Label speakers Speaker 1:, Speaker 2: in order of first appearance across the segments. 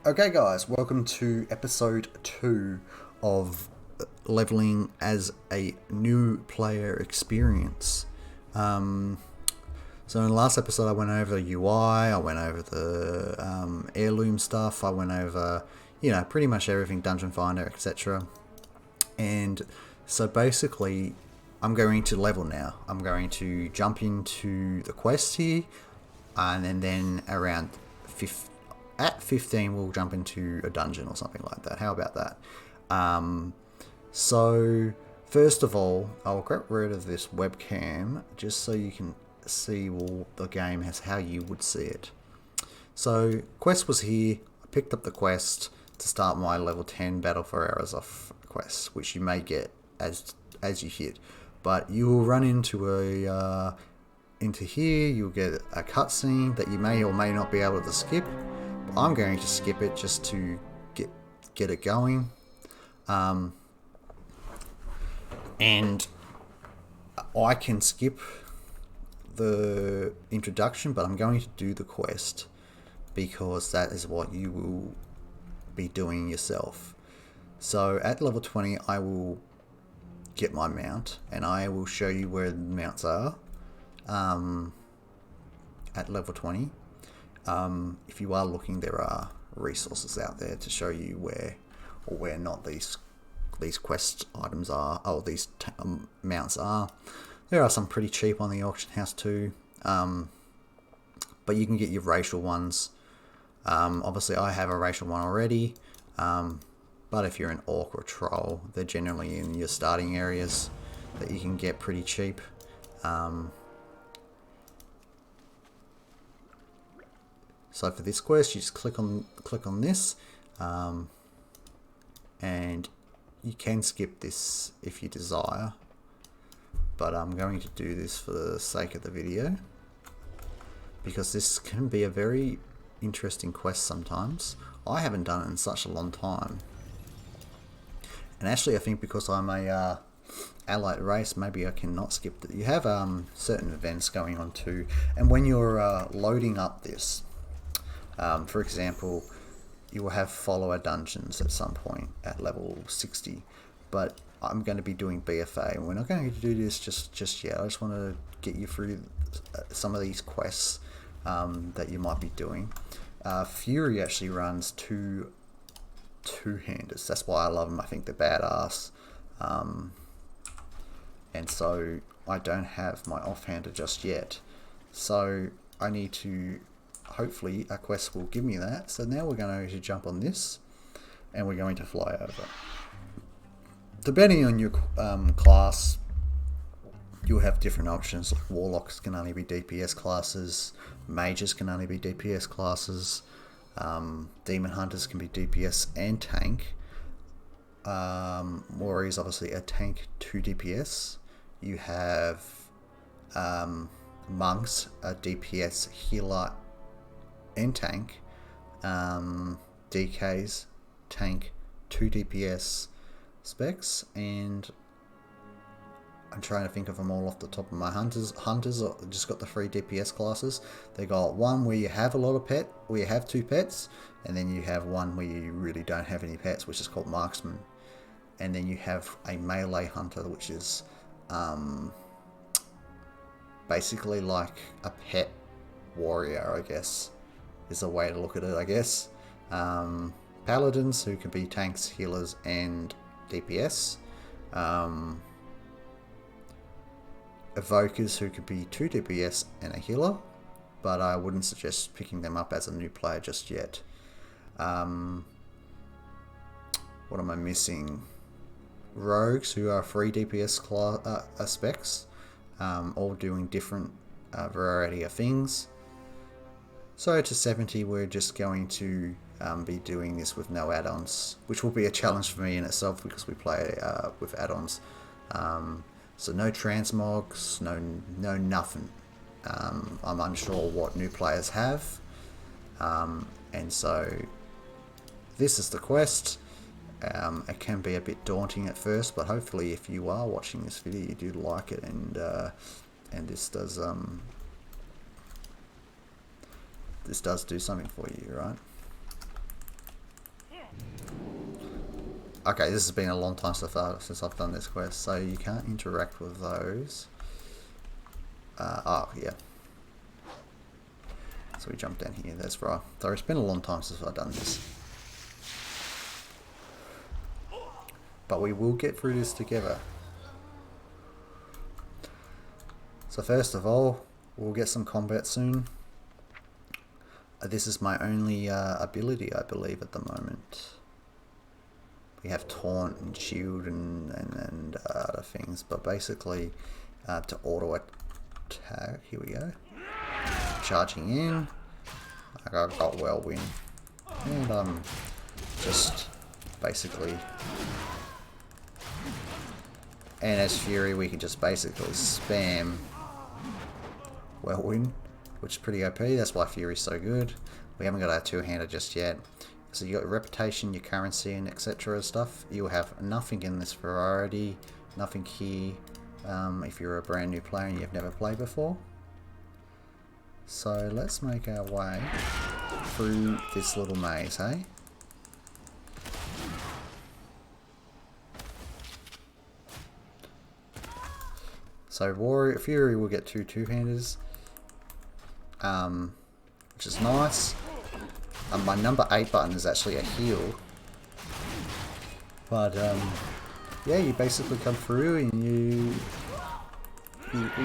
Speaker 1: Okay, guys, welcome to episode 2 of leveling as a new player experience. So in the last episode, I went over the UI, I went over the heirloom stuff, I went over, pretty much everything, Dungeon Finder, etc. And so basically, I'm going to level now. I'm going to jump into the quest here, and then around at 15 we'll jump into a dungeon or something like that. How about that? So first of all, I'll get rid of this webcam just so you can see the game as how you would see it. So quest was here. I picked up the quest to start my level 10 Battle for Azeroth quest, which you may get as you hit, but you will run into into here. You'll get a cutscene that you may or may not be able to skip. I'm going to skip it just to get it going, and I can skip the introduction, but I'm going to do the quest because that is what you will be doing yourself. So at level 20 I will get my mount and I will show you where the mounts are at level 20. If you are looking, there are resources out there to show you where or where not these quest items are, these mounts are. There are some pretty cheap on the auction house too, but you can get your racial ones. Obviously I have a racial one already, but if you're an orc or troll, they're generally in your starting areas that you can get pretty cheap. So for this quest, you just click on this, and you can skip this if you desire, but I'm going to do this for the sake of the video because this can be a very interesting quest sometimes. I haven't done it in such a long time, and actually I think because I'm a allied race, maybe I cannot skip it. You have certain events going on too, and when you're loading up this, for example, you will have follower dungeons at some point at level 60, but I'm going to be doing BFA and we're not going to do this just yet. I just want to get you through some of these quests that you might be doing. Fury actually runs two-handers. That's why I love them. I think they're badass. And so I don't have my off-hander just yet. So I need to... Hopefully a quest will give me that. So now we're going to jump on this and we're going to fly over. Depending on your class, you'll have different options. Like warlocks can only be DPS classes, mages can only be DPS classes, demon hunters can be DPS and tank. Warriors obviously a tank 2 DPS. You have monks a DPS healer and tank, DKs, tank, 2 DPS specs, and I'm trying to think of them all off the top of my hunters just got the 3 DPS classes. They got one where you have a lot of where you have 2 pets, and then you have one where you really don't have any pets, which is called marksman, and then you have a melee hunter, which is basically like a pet warrior, I guess is a way to look at it, I guess. Paladins, who can be tanks, healers, and DPS. Evokers, who could be 2 DPS and a healer, but I wouldn't suggest picking them up as a new player just yet. What am I missing? Rogues, who are 3 DPS specs, all doing different variety of things. So to 70 we're just going to be doing this with no add-ons, which will be a challenge for me in itself because we play with add-ons. So no transmogs, no nothing. I'm unsure what new players have, and so this is the quest. It can be a bit daunting at first, but hopefully if you are watching this video you do like it, and this does do something for you, right? Okay, this has been a long time since I've done this quest, so you can't interact with those. Oh, yeah. So we jump down here, that's right. So it's been a long time since I've done this. But we will get through this together. So first of all, we'll get some combat soon. This is my only ability, I believe, at the moment. We have taunt and shield and other things, but basically to auto attack, here we go. Charging in, I got whirlwind, and I'm just basically, and as Fury we can just basically spam whirlwind, which is pretty OP. That's why Fury's so good. We haven't got our two-hander just yet. So you got your reputation, your currency, and etc. stuff. You'll have nothing in this variety, nothing here. If you're a brand new player and you've never played before. So let's make our way through this little maze, hey? So Warrior Fury will get two-handers, which is nice. My number 8 button is actually a heal, but yeah, you basically come through and you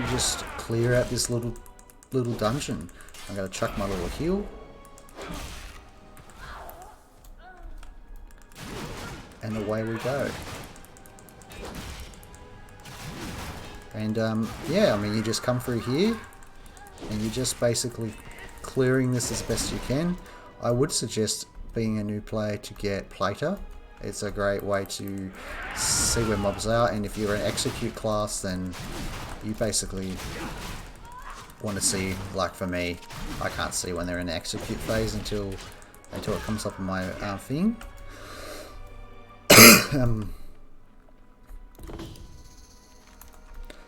Speaker 1: just clear out this little dungeon. I'm gonna chuck my little heal, and away we go. And yeah, I mean, you just come through here and you're just basically clearing this as best you can. I would suggest, being a new player, to get Plater. It's a great way to see where mobs are, and if you're an execute class, then you basically want to see, like for me, I can't see when they're in the execute phase until it comes up in my thing.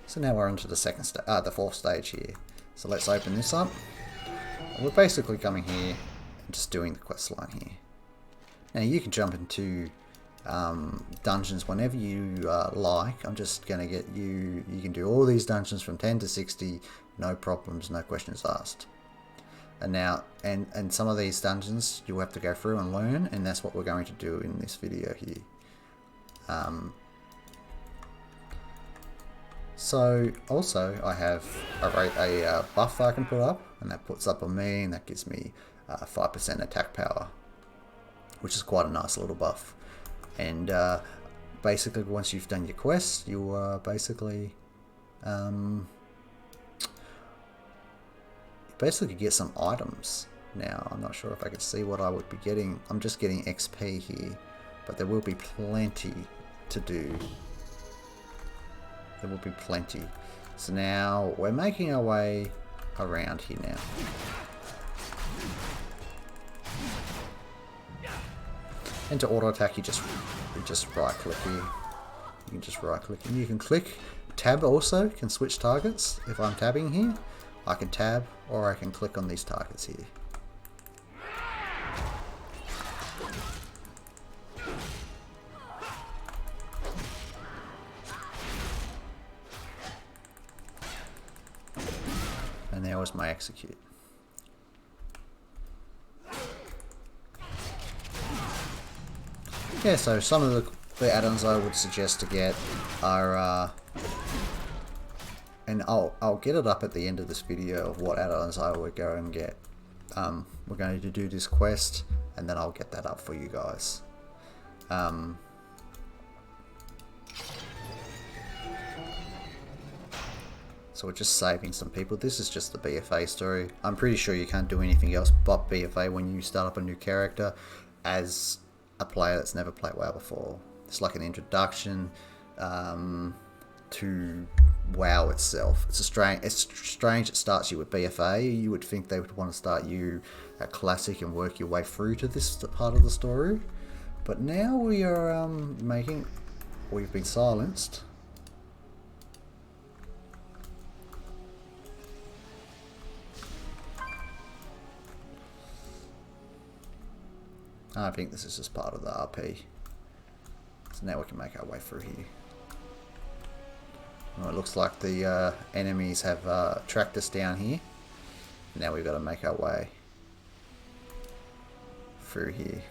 Speaker 1: So now we're on to the the fourth stage here. So let's open this up. We're basically coming here and just doing the quest line here. Now you can jump into dungeons whenever you like. I'm just going to get you, you can do all these dungeons from 10 to 60, no problems, no questions asked. And now, and some of these dungeons you'll have to go through and learn, and that's what we're going to do in this video here. So also I have a buff I can put up, and that puts up on me, and that gives me 5% attack power, which is quite a nice little buff. And basically once you've done your quest, you'll basically get some items. Now I'm not sure if I can see what I would be getting. I'm just getting XP here, but there will be plenty to do. There will be plenty. So now we're making our way around here now. And to auto attack, you just right click here. You can just right click, and you can click tab also, can switch targets. If I'm tabbing here, I can tab, or I can click on these targets here. And there was my execute. Yeah, so some of the add-ons I would suggest to get are, and I'll get it up at the end of this video of what add-ons I would go and get. We're going to do this quest, and then I'll get that up for you guys. So we're just saving some people. This is just the BFA story. I'm pretty sure you can't do anything else but BFA when you start up a new character as a player that's never played WoW before. It's like an introduction to WoW itself. It's strange it starts you with BFA. You would think they would want to start you at Classic and work your way through to this part of the story. But now we are we've been silenced. I think this is just part of the RP. So now we can make our way through here. Well, it looks like the enemies have tracked us down here. Now we've got to make our way through here.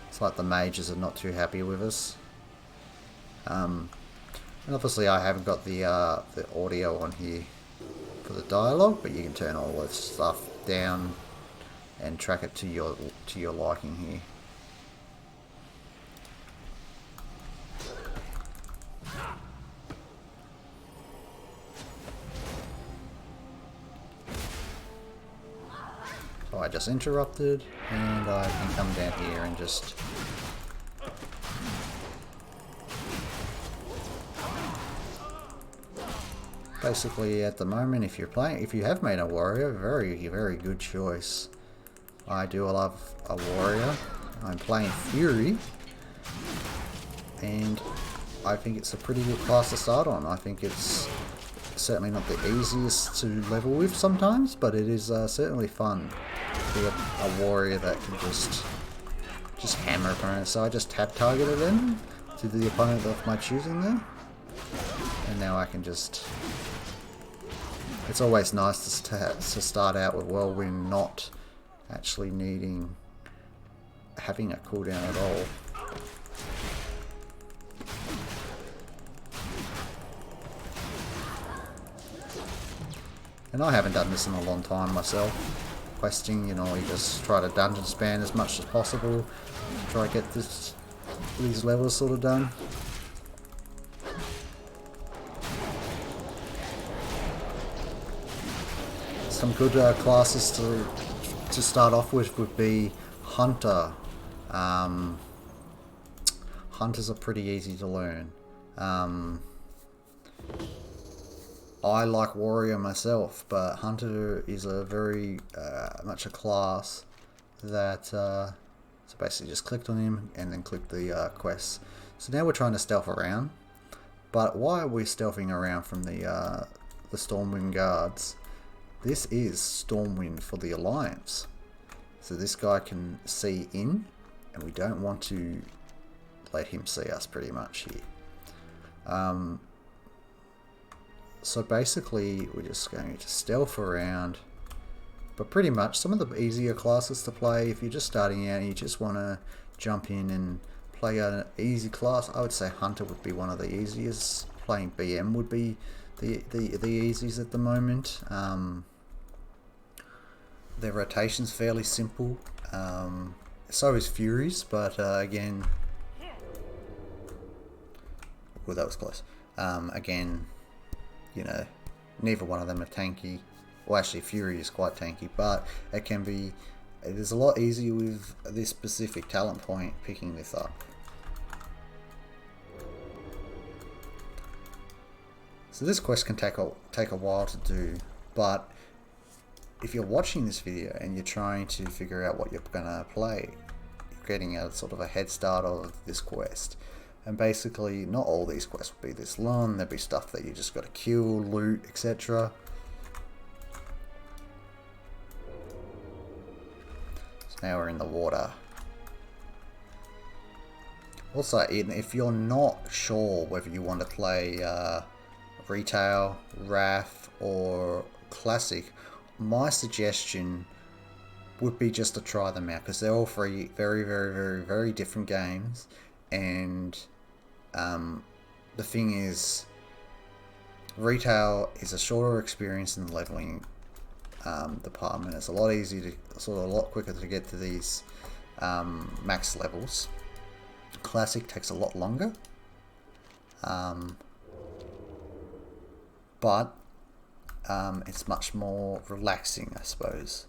Speaker 1: It's like the mages are not too happy with us. And obviously I haven't got the audio on here for the dialogue, but you can turn all this stuff down and track it to your liking here. So I just interrupted, and I can come down here and just basically at the moment, if you have made a warrior, very good choice. I do love a warrior. I'm playing Fury, and I think it's a pretty good class to start on. I think it's certainly not the easiest to level with sometimes, but it is certainly fun to be a warrior that can just hammer opponents. So I just tap targeted them to the opponent of my choosing there, and now I can just. It's always nice to start out with Whirlwind not actually having a cooldown at all. And I haven't done this in a long time myself. Questing, you know, you just try to dungeon span as much as possible, try to get these levels sort of done. Some good classes to start off with would be Hunter. Hunters are pretty easy to learn. I like Warrior myself, but Hunter is a very much a class that so basically just clicked on him and then click the quests. So now we're trying to stealth around, but why are we stealthing around from the Stormwind guards? This is Stormwind for the Alliance, so this guy can see in, and we don't want to let him see us pretty much here. So basically we're just going to stealth around, but pretty much some of the easier classes to play if you're just starting out and you just want to jump in and play an easy class, I would say Hunter would be one of the easiest. Playing BM would be the easiest at the moment. Their rotation's fairly simple. So is Fury's, but again, well, that was close. Again, you know, neither one of them are tanky. Well, actually, Fury is quite tanky, but it is a lot easier with this specific talent point picking this up. So this quest can take a while to do, but if you're watching this video and you're trying to figure out what you're gonna play, you're getting a sort of a head start of this quest. And basically, not all these quests will be this long. There'll be stuff that you just got to kill, loot, etc. So now we're in the water. Also, if you're not sure whether you want to play Retail, Wrath, or Classic, my suggestion would be just to try them out, because they're all three very different games. And the thing is, Retail is a shorter experience in the leveling department. It's a lot easier to, a lot quicker to get to these max levels. Classic takes a lot longer, but it's much more relaxing, I suppose.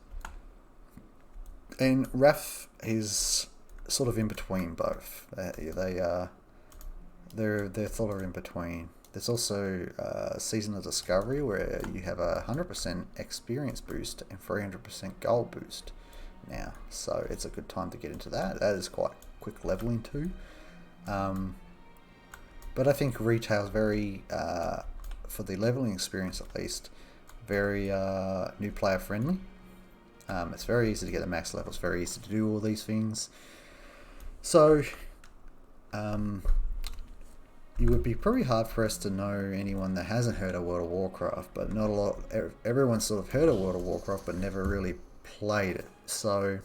Speaker 1: And Wrath is sort of in between both. They're sort of in between. There's also Season of Discovery, where you have a 100% experience boost and 300% gold boost now, so it's a good time to get into that. That is quite quick leveling too. But I think Retail is very, for the leveling experience at least, very new player friendly. It's very easy to get the max level. It's very easy to do all these things. So you would be pretty hard pressed to know anyone that hasn't heard of World of Warcraft, but not a lot. Everyone's sort of heard of World of Warcraft, but never really played it. So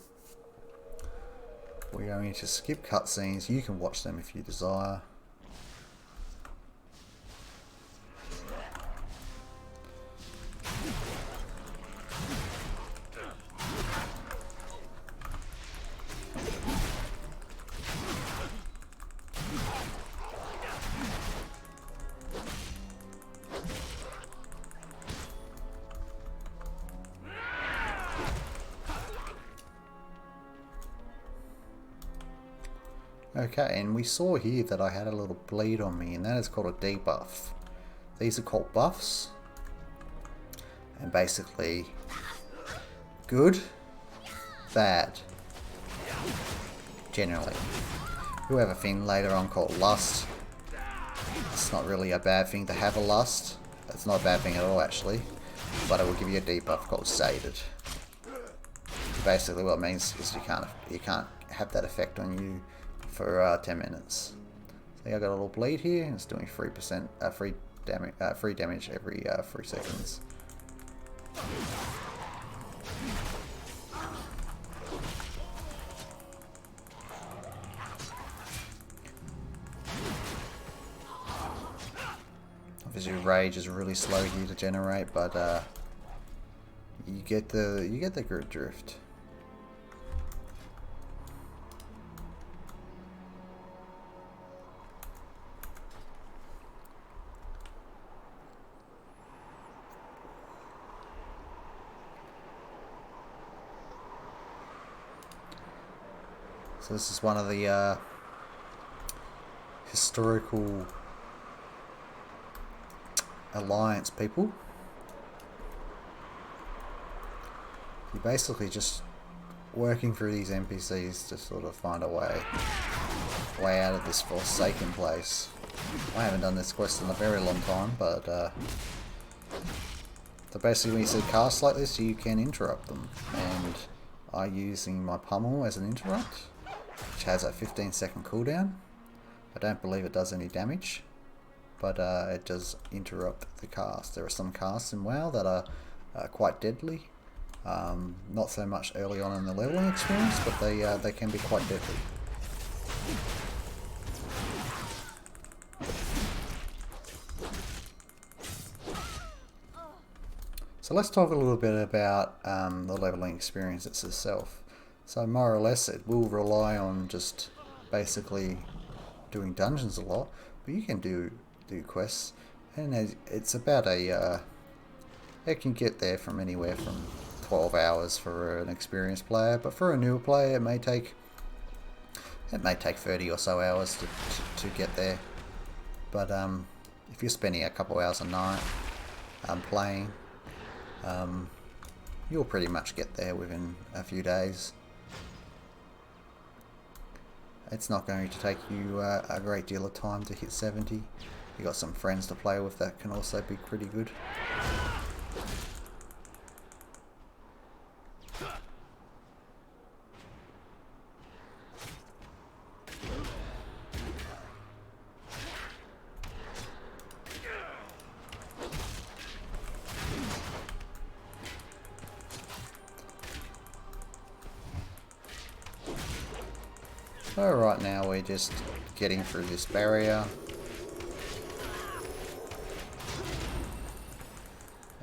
Speaker 1: we're going to skip cutscenes. You can watch them if you desire. Okay, and we saw here that I had a little bleed on me, and that is called a debuff. These are called buffs, and basically good, bad, generally. You'll have a thing later on called lust. It's not really a bad thing to have a lust. It's not a bad thing at all, actually, but it will give you a debuff called sated. Basically what it means is you can't have that effect on you for 10 minutes. See, I got a little bleed here, and it's doing 3% free damage every 3 seconds. Obviously, rage is really slow here to generate, but you get the good drift. So this is one of the historical alliance people. You're basically just working through these NPCs to sort of find a way out of this forsaken place. I haven't done this quest in a very long time, but so basically when you see casts like this, you can interrupt them, and I'm using my pummel as an interrupt, which has a 15-second cooldown. I don't believe it does any damage, but it does interrupt the cast. There are some casts in WoW that are quite deadly. Not so much early on in the leveling experience, but they can be quite deadly. So let's talk a little bit about the leveling experience itself. So more or less it will rely on just basically doing dungeons a lot, but you can do quests, and it's about it can get there from anywhere from 12 hours for an experienced player, but for a newer player it may take 30 or so hours to get there. But if you're spending a couple hours a night playing, you'll pretty much get there within a few days. It's not going to take you a great deal of time to hit 70. You got some friends to play with, that can also be pretty good. So right now we're just getting through this barrier,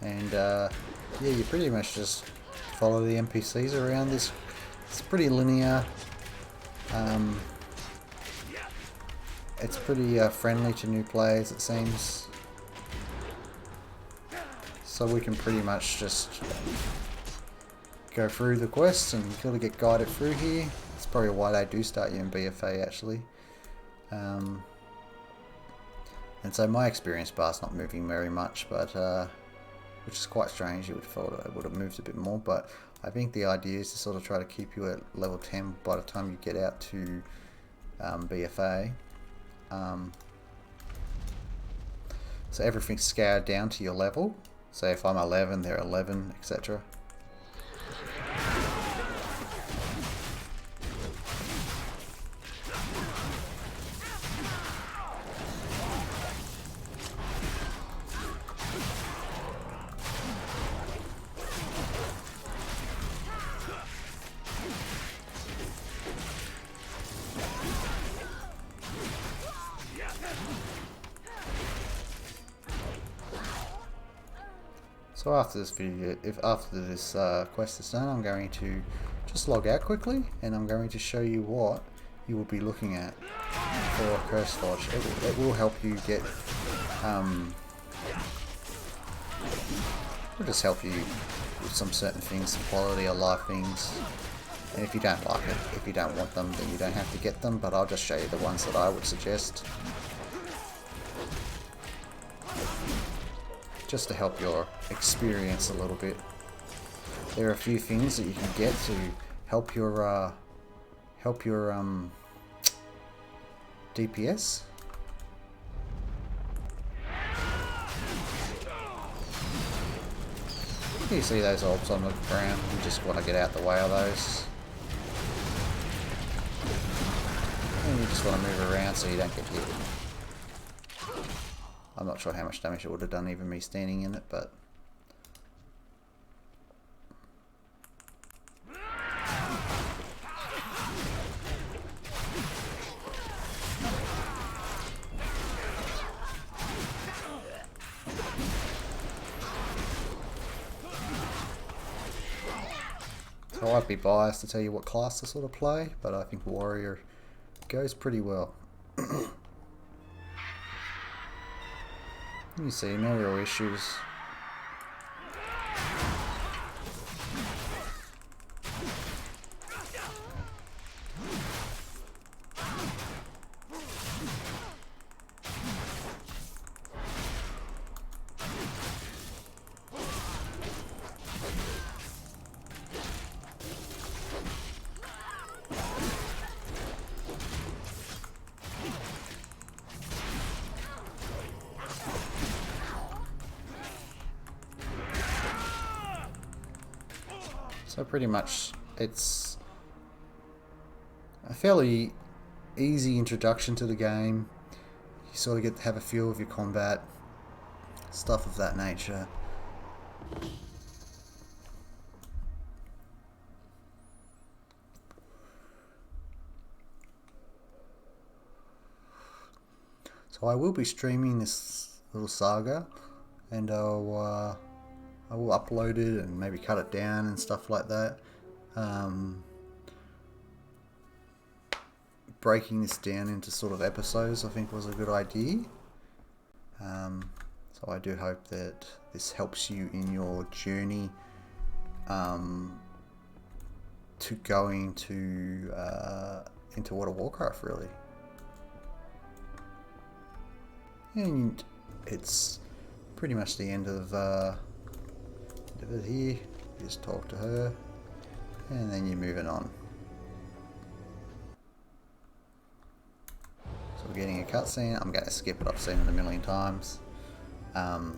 Speaker 1: and yeah, you pretty much just follow the NPCs around this. It's pretty linear. It's pretty friendly to new players, it seems. So we can pretty much just go through the quests and kind of get guided through here. That's probably why they do start you in BFA, actually. And so my experience bar's not moving very much, but which is quite strange. You would have thought it would have moved a bit more, but I think the idea is to sort of try to keep you at level 10 by the time you get out to BFA. So everything's scaled down to your level. So if I'm 11, they're 11, etc. So after this video, after this quest is done, I'm going to just log out quickly, and I'm going to show you what you will be looking at for a Curse Lodge. It will help you get, will just help you with some certain things, some quality of life things. And if you don't like it, if you don't want them, then you don't have to get them, but I'll just show you the ones that I would suggest. Just to help your experience a little bit. There are a few things that you can get to help your DPS. You see those orbs on the ground, you just want to get out the way of those. And you just want to move around so you don't get hit. I'm not sure how much damage it would have done even me standing in it, but... So I'd be biased to tell you what class to sort of play, but I think Warrior goes pretty well. You see, no real issues. So pretty much it's a fairly easy introduction to the game. You sort of get to have a feel of your combat, stuff of that nature. So I will be streaming this little saga, and I will upload it and maybe cut it down and stuff like that. Breaking this down into sort of episodes I think was a good idea. So I do hope that this helps you in your journey to going to into World of Warcraft, really. And it's pretty much the end of it here. You just talk to her and then you're moving on. So we're getting a cutscene. I'm going to skip it, I've seen it a million times. You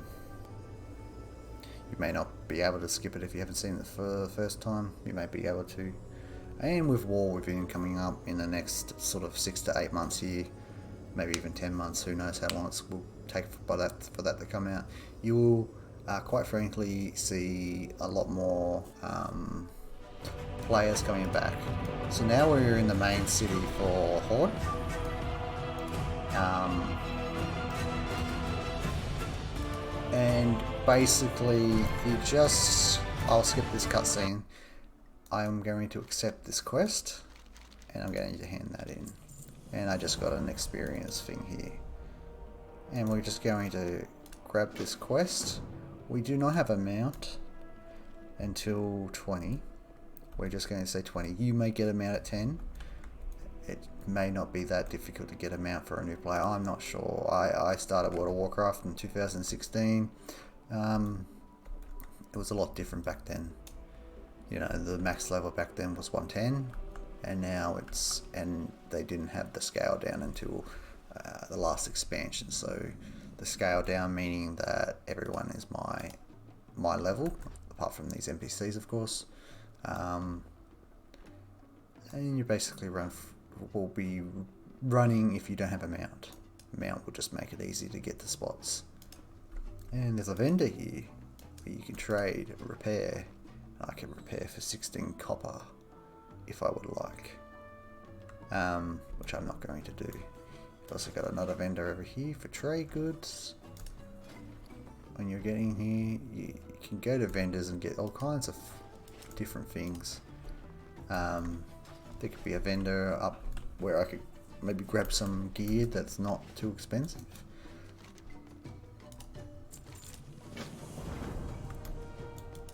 Speaker 1: may not be able to skip it if you haven't seen it for the first time. You may be able to. And with War Within coming up in the next sort of 6 to 8 months here, maybe even 10 months, who knows how long it will take for that to come out, you will quite frankly see a lot more players coming back. So now we're in the main city for Horde. And basically I'll skip this cutscene. I'm going to accept this quest and I'm going to hand that in. And I just got an experience thing here. And we're just going to grab this quest. We do not have a mount until 20. We're just going to say 20. You may get a mount at 10. It may not be that difficult to get a mount for a new player. I'm not sure. I started World of Warcraft in 2016. It was a lot different back then. You know, the max level back then was 110. And now and they didn't have the scale down until the last expansion. So the scale down meaning that everyone is my level, apart from these NPCs, of course. And you basically will be running if you don't have a mount. Mount will just make it easy to get the spots. And there's a vendor here where you can trade, repair. I can repair for 16 copper if I would like, which I'm not going to do. I've also got another vendor over here for trade goods. when you're getting here, you can go to vendors and get all kinds of different things. There could be a vendor up where I could maybe grab some gear that's not too expensive.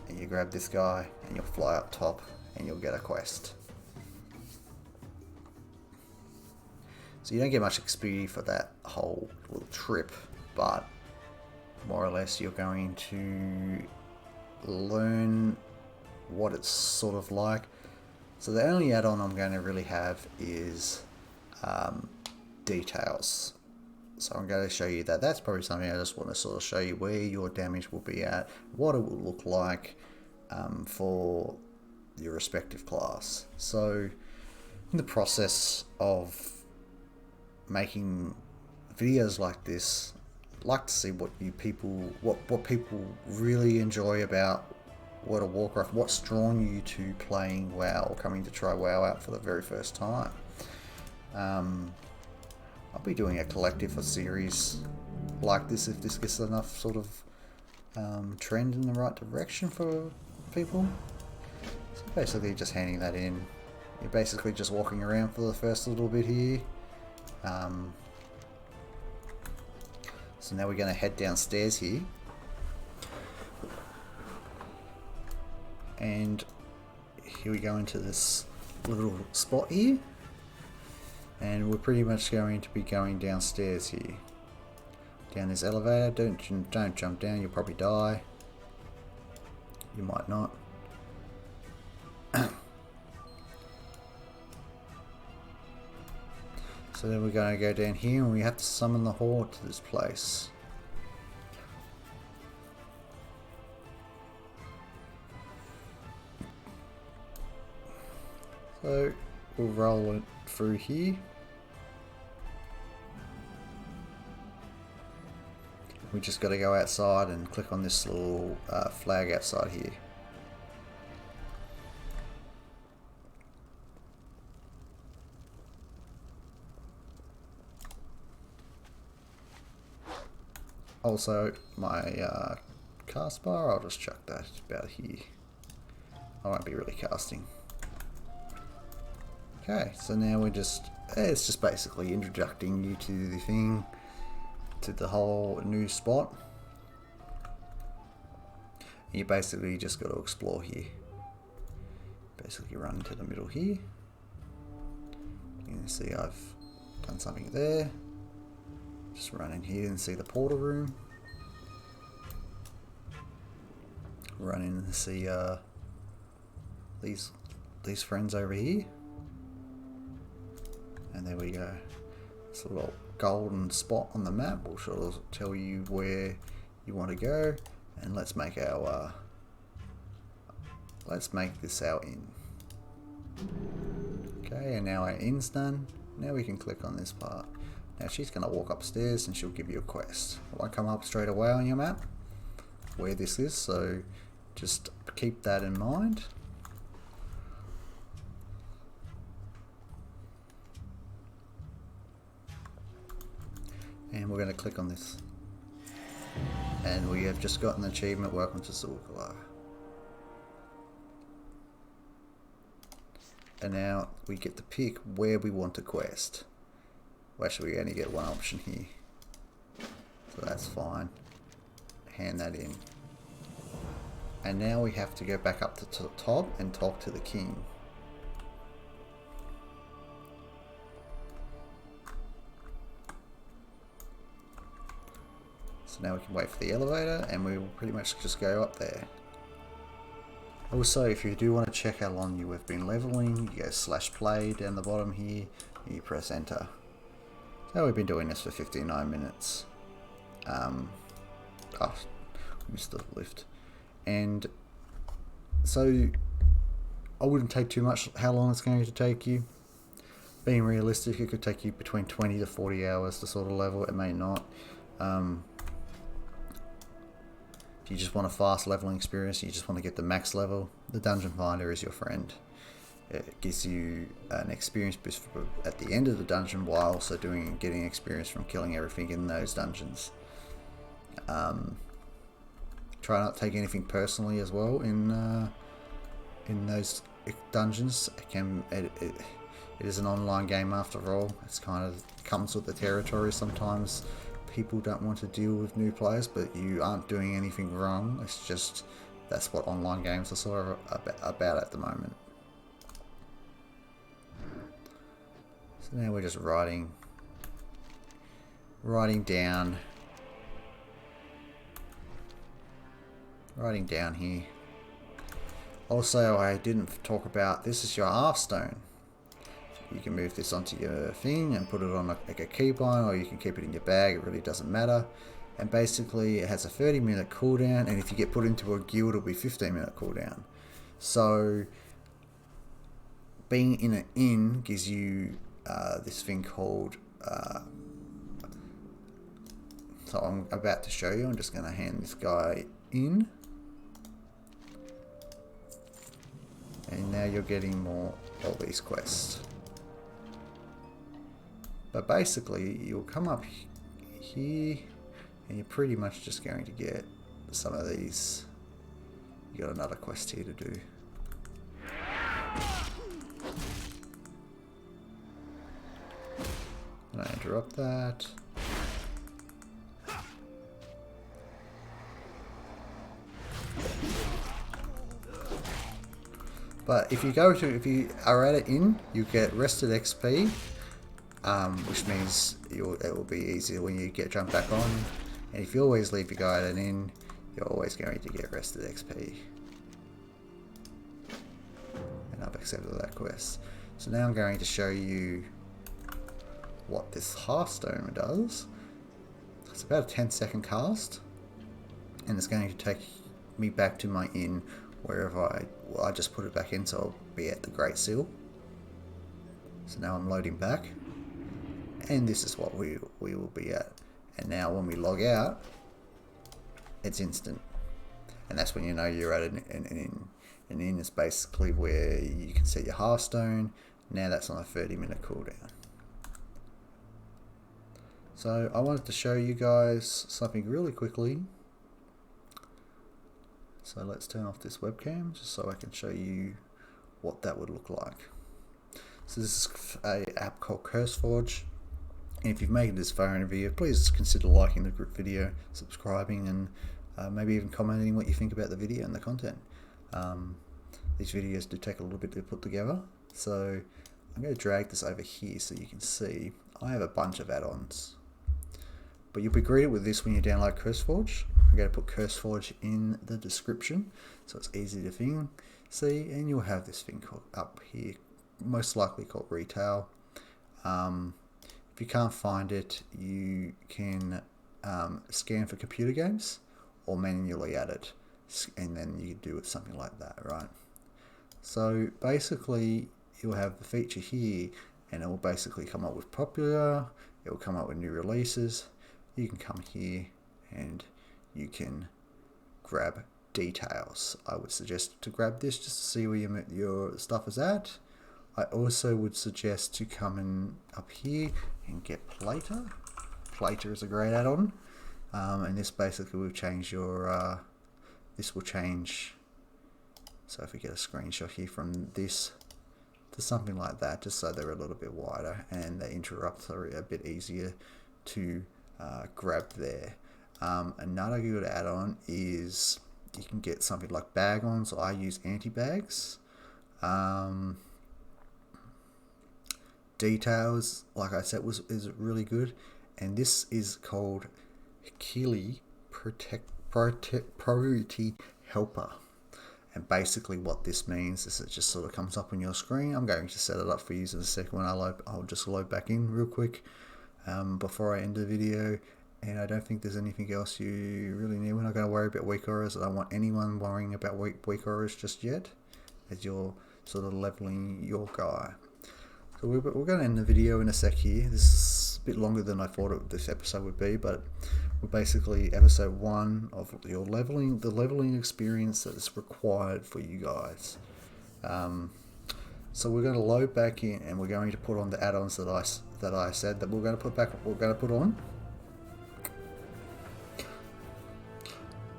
Speaker 1: And you grab this guy and you'll fly up top and you'll get a quest. So you don't get much XP for that whole little trip, but more or less you're going to learn what it's sort of like. So the only add-on I'm going to really have is details. So I'm going to show you that. That's probably something I just want to sort of show you where your damage will be at, what it will look like for your respective class. So in the process of making videos like this, I'd like to see what people really enjoy about World of Warcraft, what's drawn you to playing WoW or coming to try WoW out for the very first time. I'll be doing a collective, a series like this if this gets enough sort of trend in the right direction for people. So basically just handing that in. You're basically just walking around for the first little bit here. So now we're going to head downstairs here. And here we go into this little spot here. And we're pretty much going to be going downstairs here. Down this elevator. Don't jump down, you'll probably die. You might not. So then we're going to go down here and we have to summon the horde to this place. So we'll roll it through here. We just got to go outside and click on this little flag outside here. Also, my cast bar, I'll just chuck that about here. I won't be really casting. Okay, so now we're just, it's just basically introducing you to the thing, to the whole new spot. You basically just got to explore here. Basically run into the middle here. You can see I've done something there. Just run in here and see the portal room. Run in and see these friends over here. And there we go. It's a little golden spot on the map will sort of tell you where you want to go. And let's make our this our inn. Okay, and now our inn's done. Now we can click on this part. Now she's going to walk upstairs and she'll give you a quest. It won't come up straight away on your map where this is, so just keep that in mind. And we're going to click on this. And we have just got an achievement, welcome to Silverclaw. And now we get to pick where we want to quest. Well, actually, we only get one option here. So that's fine. Hand that in. And now we have to go back up to the top and talk to the king. So now we can wait for the elevator and we will pretty much just go up there. Also, if you do want to check how long you have been leveling, you go /play down the bottom here and you press enter. So we've been doing this for 59 minutes. Missed the lift. And so I wouldn't take too much how long it's going to take you. Being realistic, it could take you between 20 to 40 hours to sort of level. It may not. If you just want a fast leveling experience, you just want to get the max level, the Dungeon Finder is your friend. It gives you an experience boost at the end of the dungeon while also getting experience from killing everything in those dungeons. try not to take anything personally as well in those dungeons. It is an online game after all. It's kind of comes with the territory. Sometimes people don't want to deal with new players, but you aren't doing anything wrong. It's just that's what online games are sort of about at the moment. So now we're just writing down here. Also, I didn't talk about, this is your Hearthstone. You can move this onto your thing and put it on like a keybind, or you can keep it in your bag. It really doesn't matter. And basically it has a 30-minute cooldown, and if you get put into a guild, it'll be 15-minute cooldown. So being in an inn gives you this thing called so I'm about to show you. I'm just going to hand this guy in, and now you're getting more all these quests. But basically you'll come up here and you're pretty much just going to get some of these. You got another quest here to do. And I interrupt that. But if you are at it in, you get rested XP, which means it will be easier when you jump back on. And if you always leave your guy at an inn, you're always going to get rested XP. And I've accepted that quest. So now I'm going to show you what this Hearthstone does. It's about a 10-second cast, and it's going to take me back to my inn wherever I just put it back in, so I'll be at the Great Seal. So now I'm loading back, and this is what we will be at. And now when we log out, it's instant, and that's when you know you're at an inn. An inn is basically where you can set your Hearthstone. Now that's on a 30-minute cooldown. So I wanted to show you guys something really quickly. So let's turn off this webcam just so I can show you what that would look like. So this is an app called CurseForge. And if you've made it this far in a video, please consider liking the video, subscribing, and maybe even commenting what you think about the video and the content. These videos do take a little bit to put together. So I'm going to drag this over here so you can see I have a bunch of add-ons. But you'll be greeted with this when you download CurseForge. I'm going to put CurseForge in the description so it's easy to see, and you'll have this thing called up here, most likely called Retail. If you can't find it, you can scan for computer games or manually add it, and then you do it something like that, right? So basically you'll have the feature here, and it will basically come up with popular, it will come up with new releases. You can come here and you can grab details. I would suggest to grab this just to see where your stuff is at. I also would suggest to come in up here and get Plater. Plater is a great add-on, and this basically will change your this will change. So if we get a screenshot here from this to something like that, just so they're a little bit wider and the interrupts are a bit easier to grab there. Another good add-on is you can get something like bag-ons. I use anti-bags. Details, like I said, is really good, and this is called Keely Priority Helper. And basically what this means is it just sort of comes up on your screen. I'm going to set it up for you in a second when I'll just load back in real quick before I end the video. And I don't think there's anything else you really need. We're not going to worry about weak auras. I don't want anyone worrying about weak auras just yet, as you're sort of leveling your guy. So we're going to end the video in a sec here. This is a bit longer than I thought this episode would be, but we're basically episode 1 of your leveling, the leveling experience that is required for you guys. So we're going to load back in, and we're going to put on the add-ons that I said that we're going to put on.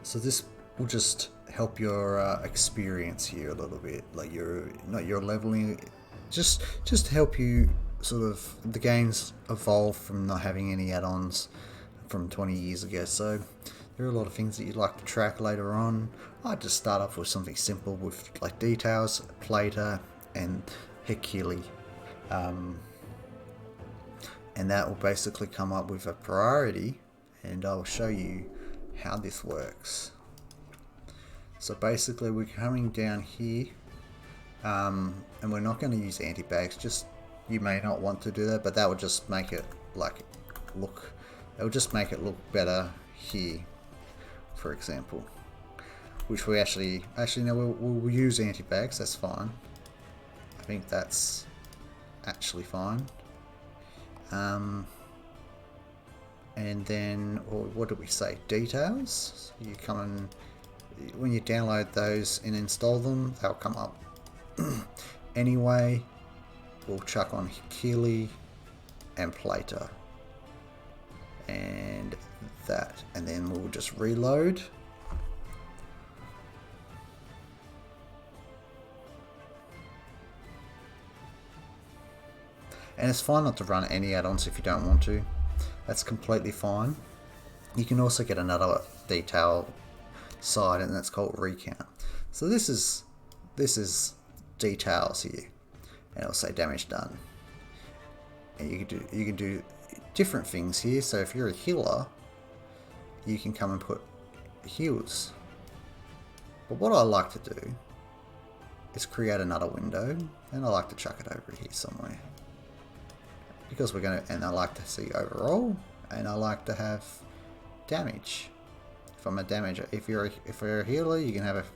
Speaker 1: So this will just help your experience here a little bit. Like your leveling, just help you sort of. The game's evolved from not having any add-ons from 20 years ago, so there are a lot of things that you'd like to track later on. I'd just start off with something simple with like details, Plater, and Hekili. And that will basically come up with a priority, and I'll show you how this works. So basically we're coming down here, and we're not going to use anti-bags. Just, you may not want to do that, but that would just make it like look, it will just make it look better here, for example. Which we actually no, we'll use anti-bags, that's fine. I think that's actually fine. And then, or what did we say? Details. So you come and when you download those and install them, they'll come up. Anyway, we'll chuck on Hekili and Plater, and that, and then we'll just reload. And it's fine not to run any add-ons if you don't want to. That's completely fine. You can also get another detail side, and that's called recount. So this is details here, and it'll say damage done. And you can do different things here. So if you're a healer, you can come and put heals. But what I like to do is create another window, and I like to chuck it over here somewhere. Because we're going to, and I like to see overall, and I like to have damage. If I'm a damager, if you're a healer, you can have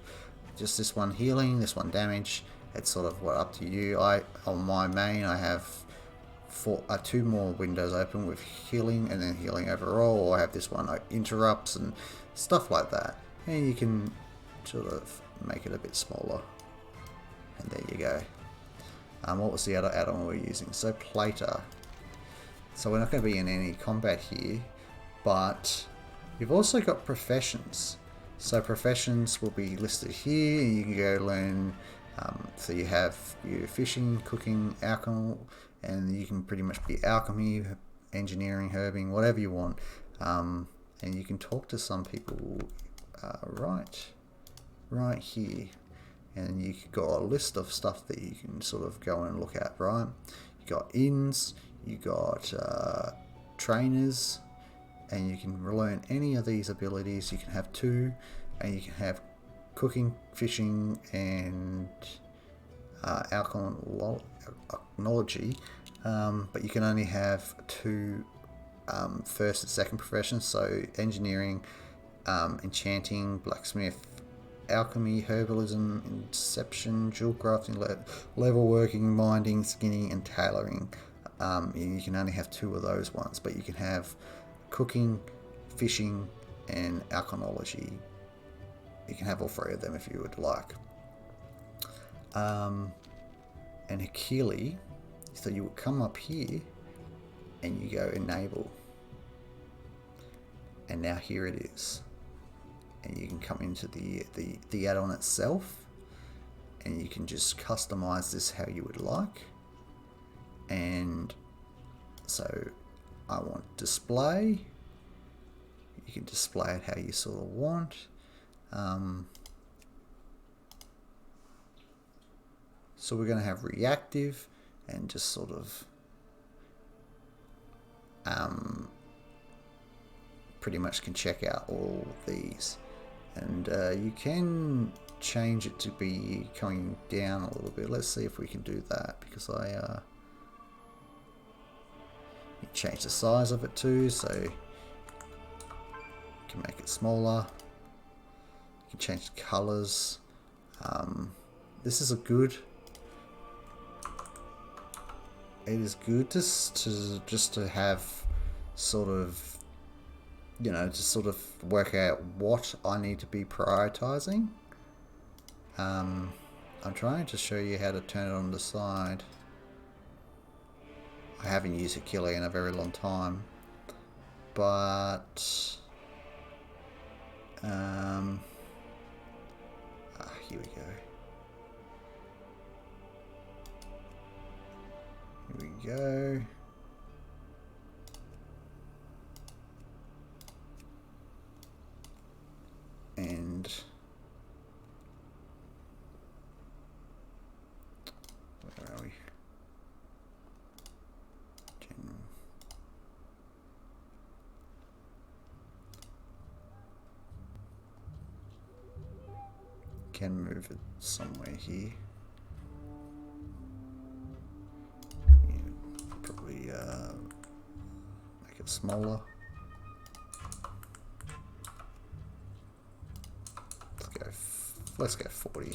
Speaker 1: just this one healing, this one damage. It's sort of up to you. On my main, I have two more windows open with healing and then healing overall, or I have this one interrupts and stuff like that. And you can sort of make it a bit smaller. And there you go. What was the other add-on we're using? So Plater. So we're not going to be in any combat here, but you've also got professions. So professions will be listed here, and you can go learn. So you have your fishing, cooking, alchemy, and you can pretty much be alchemy, engineering, herbing, whatever you want. And you can talk to some people right here. And you've got a list of stuff that you can sort of go and look at, right? You got inns, you got trainers, and you can learn any of these abilities. You can have two, and you can have cooking, fishing, and alchemy, but you can only have two first and second professions. So engineering, enchanting, blacksmith, alchemy, herbalism, inception, jewel crafting, level working, minding, skinning, and tailoring. You can only have two of those ones, but you can have cooking, fishing, and alchemology. You can have all three of them if you would like. And Hekili, so you would come up here and you go enable, and now here it is. And you can come into the add-on itself, and you can just customize this how you would like. And so I want display. You can display it how you sort of want. So we're going to have reactive, and just sort of pretty much can check out all these. And you can change it to be coming down a little bit. Let's see if we can do that, because you change the size of it too, so you can make it smaller. You can change the colors. This is it is good just to have sort of, you know, to sort of work out what I need to be prioritizing. I'm trying to show you how to turn it on the side. I haven't used Hekili in a very long time, but Here we go. Here we go. And where are we? General. Can move it somewhere here. Yeah, probably make it smaller. Let's go 40.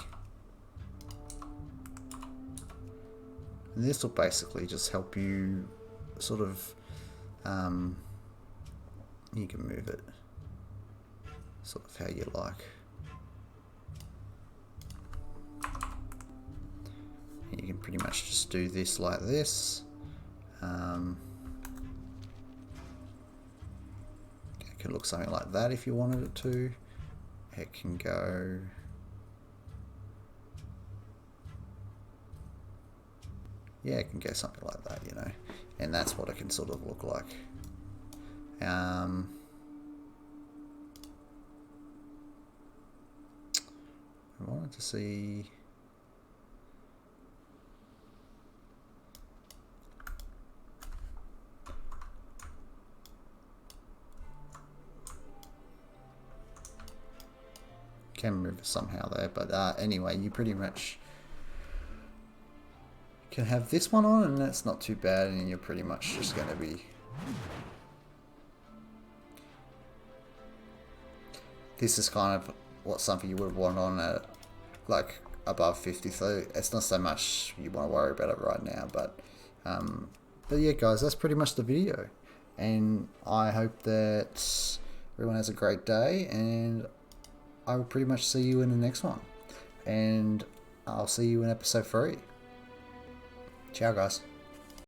Speaker 1: And this will basically just help you sort of, you can move it sort of how you like. You can pretty much just do this like this. It can look something like that if you wanted it to. It can go it can go something like that, you know, and that's what it can sort of look like. I wanted to see. Can move it somehow there, but anyway, you pretty much can have this one on, and that's not too bad, and you're pretty much just going to be. This is kind of what something you would want on at like above 50, so it's not so much you want to worry about it right now, but yeah, guys, that's pretty much the video, and I hope that everyone has a great day, and I will pretty much see you in the next one, and I'll see you in episode 3. Ciao, guys.